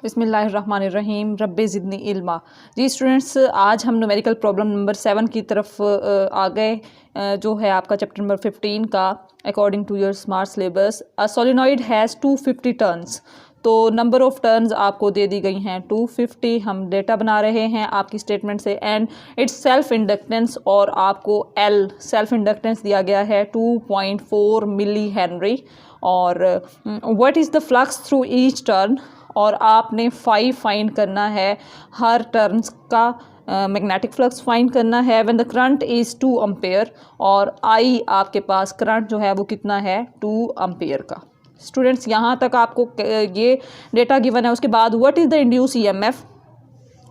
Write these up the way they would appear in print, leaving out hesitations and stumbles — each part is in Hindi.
बिस्मिल्लाहिर्रहमानिर्रहीम रब्बे ज़िदनी इल्मा। जी स्टूडेंट्स, आज हम न्यूमेरिकल प्रॉब्लम नंबर 7 की तरफ आ गए, जो है आपका चैप्टर नंबर 15 का। According to your smart syllabus, a solenoid has 250 turns. तो नंबर ऑफ़ टर्न्स आपको दे दी गई हैं 250। हम डेटा बना रहे हैं आपकी स्टेटमेंट से। एंड इट्स सेल्फ इंडक्टेंस, और आपको एल सेल्फ इंडक्टेंस दिया गया है 2.4 मिली हेनरी। और what is the flux through each turn, और आपने फाइंड करना है हर टर्न्स का मैग्नेटिक फ्लक्स फाइंड करना है। When the current is 2 ampere, और आई आपके पास करंट जो है वो कितना है 2 एम्पेयर का। स्टूडेंट्स, यहाँ तक आपको ये डेटा गिवन है। उसके बाद what is the induced EMF,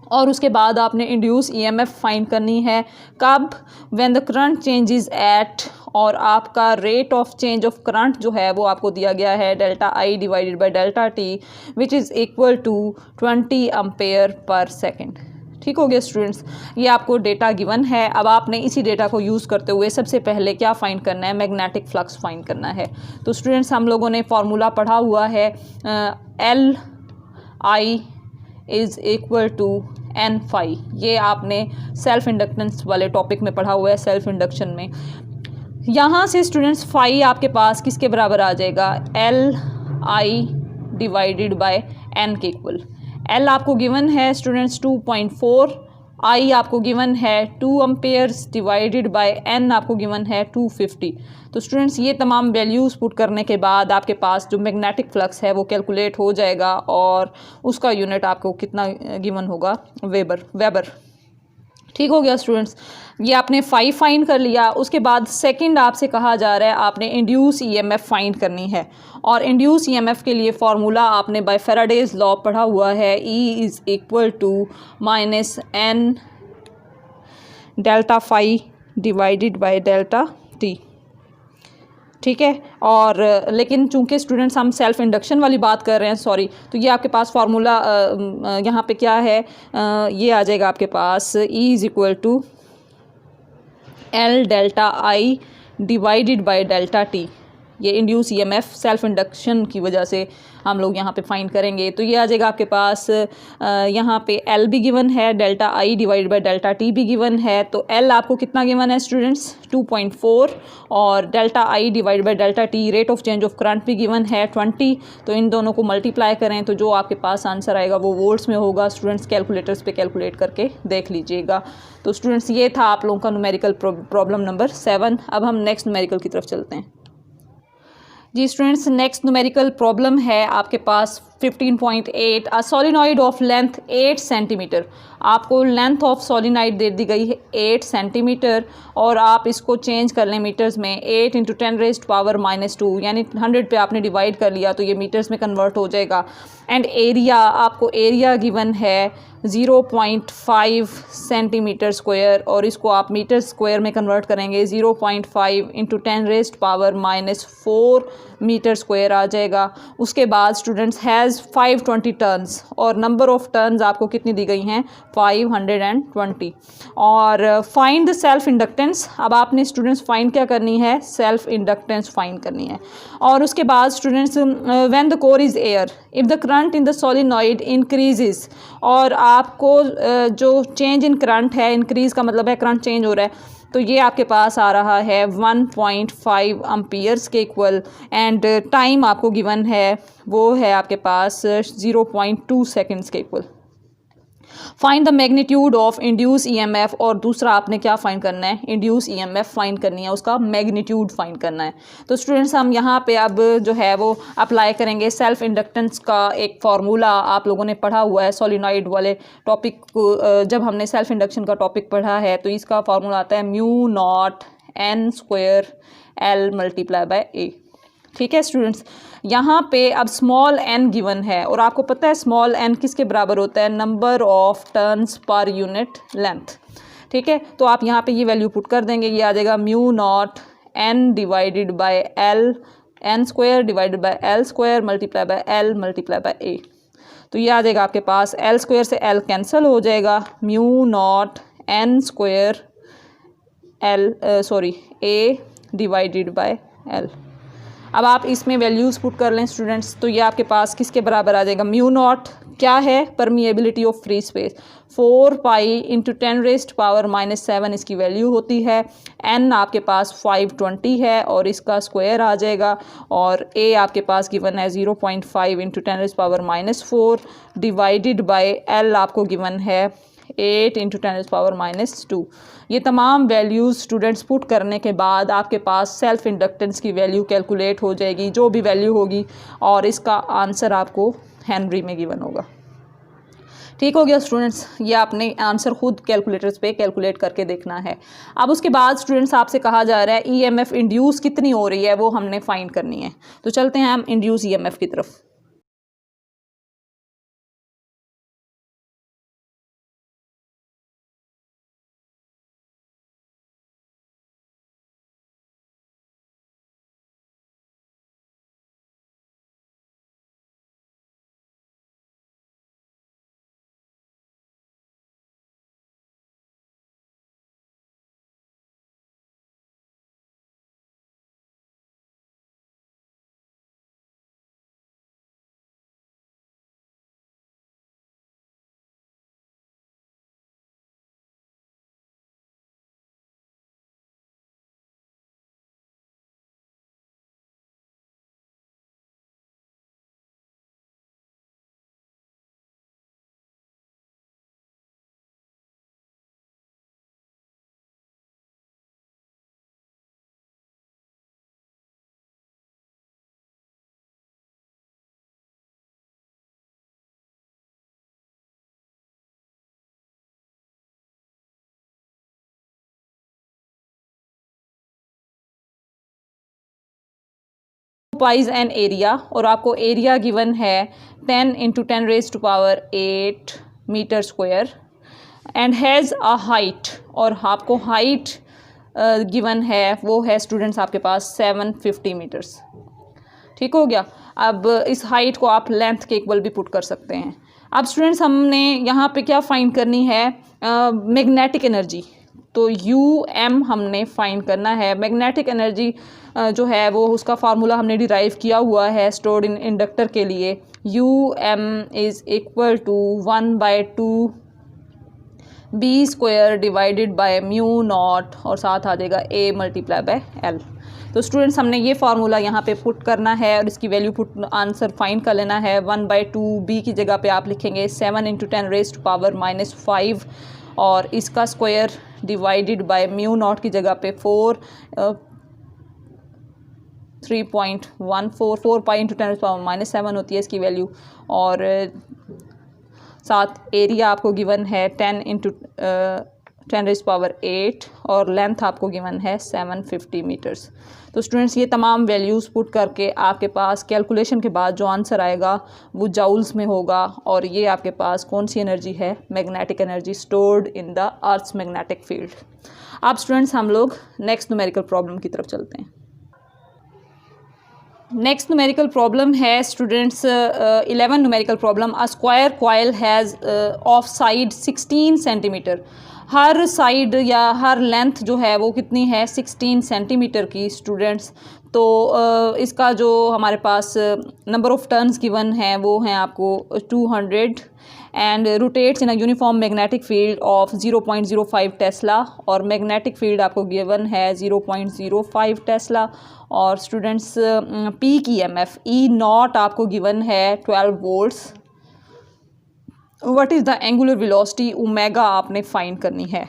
और उसके बाद आपने इंड्यूस ईएमएफ फाइंड करनी है कब, when the current changes at, और आपका rate of change of current जो है वो आपको दिया गया है delta I divided by delta T, which is equal to 20 ampere per second. ठीक हो गया स्टूडेंट्स, ये आपको डेटा गिवन है। अब आपने इसी डेटा को यूज़ करते हुए सबसे पहले क्या फाइंड करना है, मैग्नेटिक फ्लक्स फाइंड करना है। तो स्टूडेंट्स, हम लोगों ने फार्मूला पढ़ा हुआ है L I is equal to N phi. ये आपने सेल्फ इंडक्टेंस वाले टॉपिक में पढ़ा हुआ है, सेल्फ इंडक्शन में। यहाँ से स्टूडेंट्स फाई आपके पास किसके बराबर आ जाएगा, L I divided by N के इक्वल। एल आपको गिवन है स्टूडेंट्स 2.4, आई आपको गिवन है 2 एम्पेयर्स डिवाइडेड बाय एन आपको गिवन है 250। तो स्टूडेंट्स, ये तमाम वैल्यूज़ पुट करने के बाद आपके पास जो मैग्नेटिक फ्लक्स है वो कैलकुलेट हो जाएगा, और उसका यूनिट आपको कितना गिवन होगा, वेबर। ठीक हो गया स्टूडेंट्स, ये आपने फाइंड कर लिया। उसके बाद सेकंड आपसे कहा जा रहा है आपने इंड्यूस ईएमएफ फाइंड करनी है। और इंड्यूस ईएमएफ के लिए फार्मूला आपने बाय फैराडेज लॉ पढ़ा हुआ है, E is equal to minus N delta phi divided by delta t. ठीक है, और लेकिन चूंकि स्टूडेंट्स हम सेल्फ इंडक्शन वाली बात कर रहे हैं, सॉरी, तो ये आपके पास फार्मूला यहाँ पे क्या है, ये आ जाएगा आपके पास E is equal to L delta I divided by delta t. ये इंड्यूस ईएमएफ सेल्फ इंडक्शन की वजह से हम लोग यहाँ पे फाइंड करेंगे। तो ये आ जाएगा आपके पास, यहाँ पे एल भी गिवन है, delta I divide by delta T भी गिवन है। तो एल आपको कितना गिवन है स्टूडेंट्स 2.4, और delta I divide by delta T rate of change of current भी गिवन है 20। तो इन दोनों को मल्टीप्लाई करें तो जो आपके पास आंसर आएगा वो वोल्ट्स में होगा। स्टूडेंट्स, कैलकुलेटर्स पे कैलकुलेट करके देख लीजिएगा। तो स्टूडेंट्स, ये था आप लोगों का न्यूमेरिकल प्रॉब्लम नंबर 7। अब हम नेक्स्ट न्यूमेरिकल की तरफ चलते हैं। जी स्टूडेंट्स, नेक्स्ट न्यूमेरिकल प्रॉब्लम है आपके पास 15.8। अ सोलिनॉइड ऑफ लेंथ 8 सेंटीमीटर। आपको लेंथ ऑफ सोलिनॉइड दे दी गई है 8 सेंटीमीटर, और आप इसको चेंज कर लें मीटर्स में। 8 × 10⁻², यानी 100 पे आपने डिवाइड कर लिया तो ये मीटर्स में कन्वर्ट हो जाएगा। एंड एरिया, आपको एरिया गिवन है 0.5 सेंटीमीटर स्क्वायर, और इसको आप मीटर स्क्वायर में कन्वर्ट करेंगे 0.5 × 10⁻⁴ मीटर स्क्वायर आ जाएगा। उसके बाद स्टूडेंट्स हैज़ 520 टर्न्स, और नंबर ऑफ़ टर्न्स आपको कितनी दी गई हैं 520। और फाइंड द सेल्फ इंडक्टेंस। अब आपने स्टूडेंट्स फाइंड क्या करनी है, सेल्फ इंडक्टेंस फाइंड करनी है। और उसके बाद students when the core is air, if the current in the solenoid increases, और आपको जो चेंज इन करंट है, इंक्रीज़ का मतलब है करंट चेंज हो रहा है, तो ये आपके पास आ रहा है 1.5 एम्पियर्स के इक्वल। एंड टाइम आपको गिवन है वो है आपके पास 0.2 सेकेंड्स के equal. Find the magnitude of induce EMF, और दूसरा आपने क्या फाइंड करना है, इंड्यूस ईएमएफ फाइंड करनी है, उसका मैग्नीट्यूड फाइंड करना है। तो स्टूडेंट्स, हम यहाँ पे अब जो है वो अप्लाई करेंगे सेल्फ इंडक्टेंस का एक फार्मूला। आप लोगों ने पढ़ा हुआ है सोलिनॉइड वाले टॉपिक को, जब हमने सेल्फ इंडक्शन का टॉपिक पढ़ा है तो इसका फार्मूला आता है μ0n² L × A। ठीक है स्टूडेंट्स, यहाँ पे अब स्मॉल n गिवन है, और आपको पता है स्मॉल n किसके बराबर होता है, number of turns per unit length. ठीक है, तो आप यहाँ पे ये वैल्यू पुट कर देंगे, ये आ जाएगा μ0n divided by L n² divided by L² multiply by L multiply by A। तो ये आ जाएगा आपके पास L² से L कैंसिल हो जाएगा, μ0n² A divided by L। अब आप इसमें वैल्यूज़ पुट कर लें स्टूडेंट्स, तो ये आपके पास किसके बराबर आ जाएगा, μ0 क्या है permeability of free space 4 pi into 10⁻⁻⁷ इसकी वैल्यू होती है। n आपके पास 520 है और इसका स्क्वायर आ जाएगा, और a आपके पास गिवन है 0.5 इंटू 10⁻⁻4 डिवाइडेड बाय l आपको गिवन है 8 इंटू 10⁻⁻2। ये तमाम वैल्यूज़ स्टूडेंट्स पुट करने के बाद आपके पास सेल्फ इंडक्टेंस की वैल्यू कैलकुलेट हो जाएगी, जो भी वैल्यू होगी, और इसका आंसर आपको हेनरी में गिवन होगा। ठीक हो गया स्टूडेंट्स, ये आपने आंसर खुद कैलकुलेटर्स पे कैलकुलेट करके देखना है। अब उसके बाद स्टूडेंट्स आपसे कहा जा रहा है ईएमएफ इंड्यूस कितनी हो रही है वो हमने फाइंड करनी है। तो चलते हैं हम इंड्यूस ईएमएफ की तरफ। पाइज एन एरिया, और आपको एरिया गिवन है 10 into 10⁻⁸ metre square and has a height, और आपको हाइट गिवन है वो है स्टूडेंट्स आपके पास 750 मीटर्स। ठीक हो गया। अब इस हाइट को आप लेंथ के इक्वल भी पुट कर सकते हैं। अब स्टूडेंट्स हमने यहाँ पे क्या फाइंड करनी है, मैग्नेटिक एनर्जी। तो UM हमने फाइंड करना है। मैग्नेटिक एनर्जी जो है वो उसका फार्मूला हमने डिराइव किया हुआ है स्टोर्ड इन इंडक्टर के लिए। UM is equal to 1/2 B² divided by mu naught, और साथ आ जाएगा A मल्टीप्लाई बाय L। तो स्टूडेंट्स हमने ये फार्मूला यहाँ पे पुट करना है और इसकी वैल्यू पुट आंसर फाइंड कर लेना है। 1/2 B की जगह पे आप लिखेंगे 7 इंटू 10⁻⁻5, और इसका square divided by mu not की जगह पे 3.14 पाई इंटू 10⁻⁻7 होती है इसकी वैल्यू, और साथ एरिया आपको गिवन है 10 इंटू 10⁸, और लेंथ आपको गिवन है 750 मीटर्स। तो स्टूडेंट्स ये तमाम वैल्यूज़ पुट करके आपके पास कैलकुलेशन के बाद जो आंसर आएगा वो जाउल्स में होगा, और ये आपके पास कौन सी एनर्जी है, magnetic energy stored in the earth's magnetic field. अब स्टूडेंट्स हम लोग नेक्स्ट न्यूमेरिकल प्रॉब्लम की तरफ चलते हैं। नेक्स्ट न्यूमेरिकल प्रॉब्लम है students 11 numerical problem. A square coil has of side 16 centimetre. हर साइड या हर लेंथ जो है वो कितनी है, 16 सेंटीमीटर की स्टूडेंट्स। तो इसका जो हमारे पास नंबर ऑफ टर्न्स गिवन है वो हैं आपको 200 and rotates in a uniform magnetic field of 0.05 Tesla, और मैग्नेटिक फील्ड आपको गिवन है 0.05 टेस्ला। और स्टूडेंट्स पी की EMF E0 आपको गिवन है 12 volts. What is the angular velocity omega आपने फाइंड करनी है।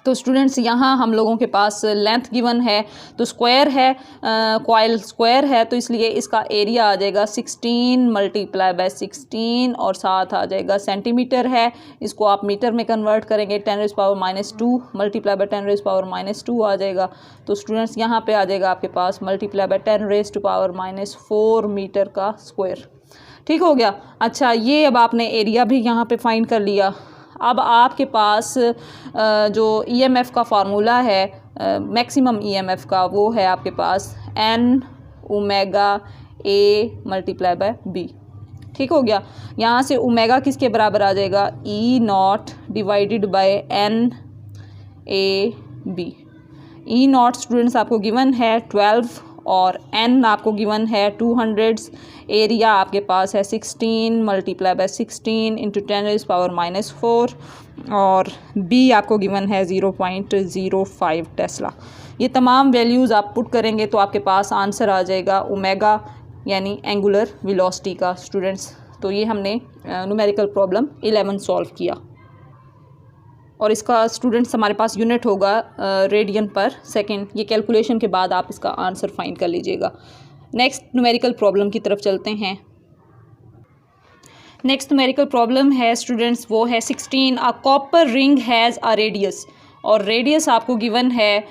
तो स्टूडेंट्स यहाँ हम लोगों के पास लेंथ गिवन है, तो स्क्वायर है, कॉइल स्क्वायर है, तो इसलिए इसका एरिया आ जाएगा 16 मल्टीप्लाई बाय 16, और साथ आ जाएगा सेंटीमीटर है, इसको आप मीटर में कन्वर्ट करेंगे 10⁻⁻2 मल्टीप्लाई बाय 10⁻⁻2 आ जाएगा। तो स्टूडेंट्स यहाँ पे आ जाएगा आपके पास मल्टीप्लाई बाय 10⁻⁻4 मीटर का स्क्वायर। ठीक हो गया। अच्छा, ये अब आपने एरिया भी यहाँ पे फाइंड कर लिया। अब आपके पास जो EMF का फार्मूला है मैक्सिमम EMF का, वो है आपके पास N omega A multiply bye B। ठीक हो गया। यहाँ से ओमेगा किसके बराबर आ जाएगा, E0 divided by N A B। E0 students आपको गिवन है 12, और n आपको गिवन है 200, एरिया आपके पास है 16 मल्टीप्लाई बाय 16 इंटू 10⁻⁻⁴, और b आपको गिवन है 0.05 टेस्ला। ये तमाम वैल्यूज़ आप पुट करेंगे तो आपके पास आंसर आ जाएगा ओमेगा यानी एंगुलर वेलोसिटी का स्टूडेंट्स। तो ये हमने न्यूमेरिकल प्रॉब्लम 11 सॉल्व किया, और इसका स्टूडेंट्स हमारे पास यूनिट होगा रेडियन पर सेकंड। ये कैलकुलेशन के बाद आप इसका आंसर फाइंड कर लीजिएगा। नेक्स्ट न्यूमेरिकल प्रॉब्लम की तरफ चलते हैं। नेक्स्ट न्यूमेरिकल प्रॉब्लम है स्टूडेंट्स, वो है 16। A copper ring has a radius, और रेडियस आपको गिवन है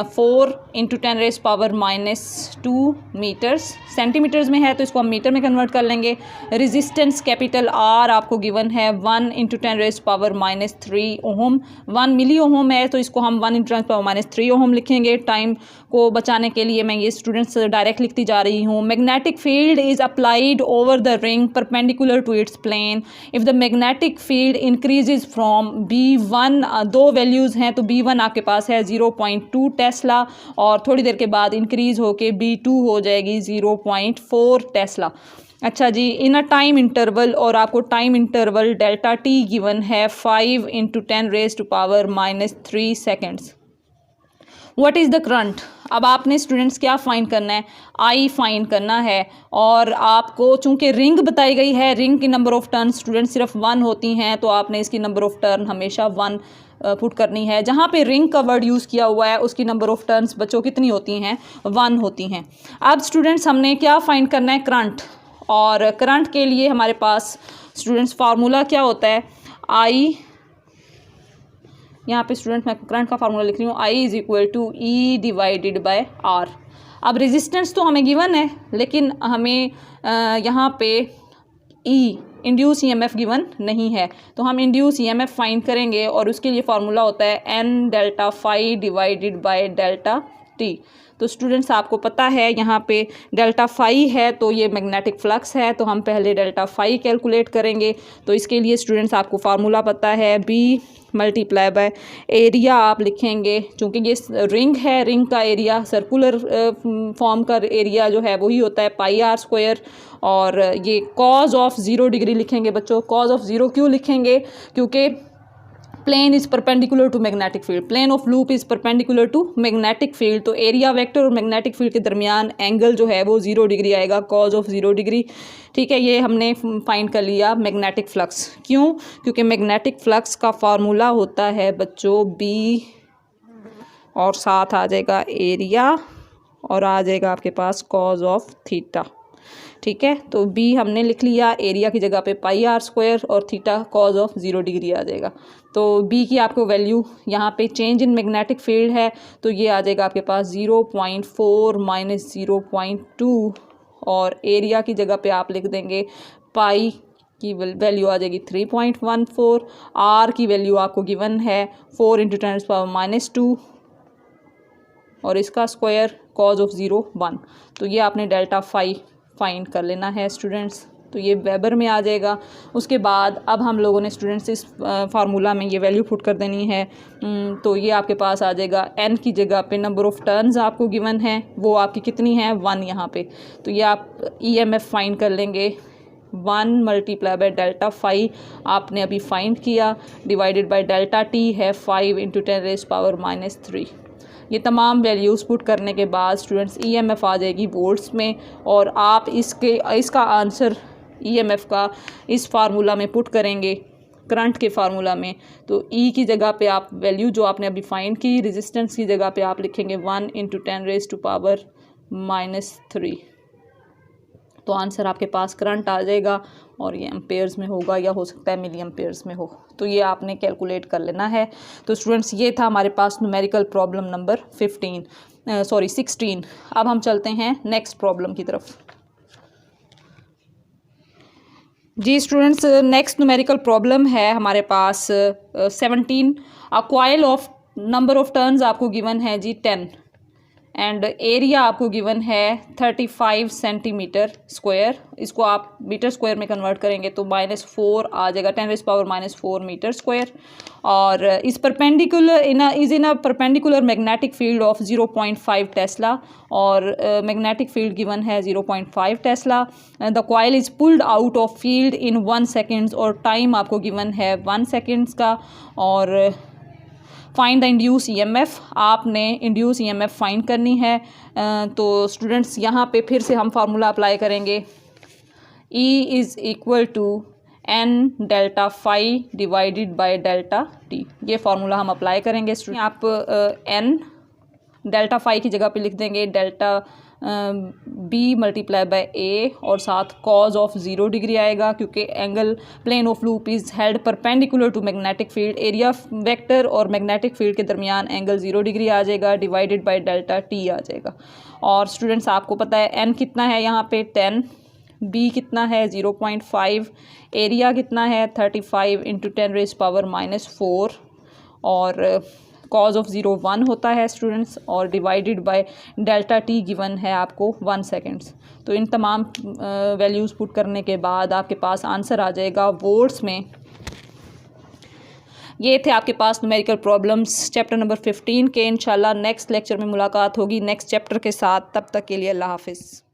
4 इंटू 10⁻⁻² मीटर्स। सेंटीमीटर्स में है तो इसको हम मीटर में कन्वर्ट कर लेंगे। रेजिस्टेंस कैपिटल आर आपको गिवन है 1 इंटू 10⁻³ ओहम। 1 मिली ओहम है तो इसको हम 1 इंटू 10⁻³ ओहम लिखेंगे। टाइम को बचाने के लिए मैं ये स्टूडेंट्स डायरेक्ट लिखती जा रही हूँ। Magnetic field is applied over the ring perpendicular to its plane if the magnetic field increases from B1, दो वैल्यूज़ हैं तो B1 आपके पास है 0.2 टेस्ला, और थोड़ी देर के बाद इंक्रीज़ होके B2 हो जाएगी 0.4 टेस्ला। अच्छा जी, इन अ टाइम इंटरवल, और आपको time interval delta T given है 5 into 10⁻³ seconds. What is the current? अब आपने स्टूडेंट्स क्या फाइंड करना है? आई फाइंड करना है, और आपको चूंकि रिंग बताई गई है, रिंग की नंबर ऑफ टर्न स्टूडेंट्स सिर्फ 1 होती हैं, तो आपने इसकी नंबर ऑफ टर्न हमेशा 1 पुट करनी है। जहाँ पे रिंग का वर्ड यूज़ किया हुआ है उसकी नंबर ऑफ टर्न्स बच्चों कितनी होती हैं? 1 होती हैं। अब स्टूडेंट्स हमने क्या फाइंड करना है? करंट। और करंट के लिए हमारे पास स्टूडेंट्स फार्मूला क्या होता है? आई, यहाँ पे स्टूडेंट मैं करंट का फार्मूला लिख रही हूँ, I is equal to E divided by R। अब रेजिस्टेंस तो हमें गिवन है, लेकिन हमें यहाँ पे E इंड्यूस EMF गिवन नहीं है, तो हम इंड्यूस EMF फाइंड करेंगे, और उसके लिए फार्मूला होता है N delta phi divided by delta T। तो स्टूडेंट्स आपको पता है यहाँ पे डेल्टा फाई है तो ये मैग्नेटिक फ्लक्स है, तो हम पहले डेल्टा फाई कैलकुलेट करेंगे। तो इसके लिए स्टूडेंट्स आपको फार्मूला पता है, B मल्टीप्लाई बाय एरिया आप लिखेंगे, चूँकि ये रिंग है, रिंग का एरिया सर्कुलर फॉर्म का एरिया जो है वही होता है πr², और ये कॉज ऑफ 0 डिग्री लिखेंगे बच्चों। कॉज ऑफ 0 क्यों लिखेंगे? क्योंकि plane is perpendicular to magnetic field, plane of loop is perpendicular to magnetic field, तो एरिया वेक्टर और मैग्नेटिक फील्ड के दरमियान एंगल जो है वो 0 डिग्री आएगा, कॉज ऑफ 0 डिग्री। ठीक है, ये हमने फाइंड कर लिया मैग्नेटिक फ्लक्स। क्यों? क्योंकि मैग्नेटिक फ्लक्स का फार्मूला होता है बच्चों B, और साथ आ जाएगा एरिया, और आ जाएगा आपके पास कॉज ऑफ थीटा। ठीक है, तो B हमने लिख लिया, एरिया की जगह पे πr² और थीटा कॉज ऑफ 0 डिग्री आ जाएगा। तो B की आपको वैल्यू यहाँ पे चेंज इन मैग्नेटिक फील्ड है, तो ये आ जाएगा आपके पास 0.4 माइनस 0.2, और एरिया की जगह पे आप लिख देंगे पाई की वैल्यू आ जाएगी 3.14, R की वैल्यू आपको गिवन है 4 इंटू 10⁻⁻², और इसका स्क्वायर कॉज ऑफ 0 1। तो ये आपने डेल्टा फाई फाइंड कर लेना है स्टूडेंट्स, तो ये वेबर में आ जाएगा। उसके बाद अब हम लोगों ने स्टूडेंट्स इस फार्मूला में ये वैल्यू पुट कर देनी है, तो ये आपके पास आ जाएगा n की जगह पे नंबर ऑफ टर्न्स आपको गिवन है, वो आपकी कितनी है? 1 यहाँ पे। तो ये आप EMF फाइंड कर लेंगे, 1 मल्टीप्लाई बाय डेल्टा फाई आपने अभी फाइंड किया, डिवाइडेड बाय डेल्टा T है 5 इंटू 10⁻⁻3। ये तमाम वैल्यूज़ पुट करने के बाद स्टूडेंट्स EMF आ जाएगी वोल्ट्स में, और आप इसका आंसर EMF का इस फार्मूला में पुट करेंगे, करंट के फार्मूला में। तो E की जगह पे आप वैल्यू जो आपने अभी फाइंड की, रेजिस्टेंस की जगह पे आप लिखेंगे 1 इंटू 10⁻⁻3। तो आंसर आपके पास करंट आ जाएगा, और ये एम्पेयर्स में होगा या हो सकता है मिली एम्पेयर्स में हो, तो ये आपने कैलकुलेट कर लेना है। तो स्टूडेंट्स ये था हमारे पास न्यूमेरिकल प्रॉब्लम नंबर 16। अब हम चलते हैं नेक्स्ट प्रॉब्लम की तरफ। जी स्टूडेंट्स, नेक्स्ट न्यूमेरिकल प्रॉब्लम है हमारे पास 17। A coil of number of turns आपको गिवन है जी 10। एंड एरिया आपको गिवन है 35 सेंटीमीटर स्क्वायर। इसको आप मीटर स्क्वायर में कन्वर्ट करेंगे तो -4 आ जाएगा, 10⁻⁻⁴ मीटर स्क्वायर। और इस perpendicular is in a perpendicular magnetic field of 0.5 tesla, और मैग्नेटिक फील्ड गिवन है 0.5 tesla. The coil is pulled out of field in 1 seconds, और टाइम आपको गिवन है 1 सेकेंड्स का। और फाइंड द इंड्यूस ईएमएफ, आपने इंड्यूस ईएमएफ फाइंड करनी है। तो स्टूडेंट्स यहाँ पे फिर से हम फार्मूला अप्लाई करेंगे। E is equal to n delta phi divided by delta t, ये फार्मूला हम अप्लाई करेंगे। स्टूडेंट आप n डेल्टा फाई की जगह पे लिख देंगे delta b multiply by a, और साथ कॉज ऑफ 0 डिग्री आएगा, क्योंकि angle plane of loop is held perpendicular to magnetic field. Area vector और मैग्नेटिक फील्ड के दरमियान एंगल 0 डिग्री आ जाएगा, डिवाइडेड बाय डेल्टा t आ जाएगा। और स्टूडेंट्स आपको पता है n कितना है यहाँ पे 10, b कितना है 0.5, एरिया कितना है 35 इंटू 10⁻⁻⁴, और कॉज ऑफ 0 1 होता है स्टूडेंट्स, और divided by delta t given है आपको 1 सेकेंड्स। तो इन तमाम वैल्यूज़ पुट करने के बाद आपके पास आंसर आ जाएगा वोल्ट्स में। ये थे आपके पास न्यूमेरिकल प्रॉब्लम्स चैप्टर नंबर 15 के। इंशाल्लाह नेक्स्ट लेक्चर में मुलाकात होगी नेक्स्ट चैप्टर के साथ। तब तक के लिए अल्लाह हाफिज़।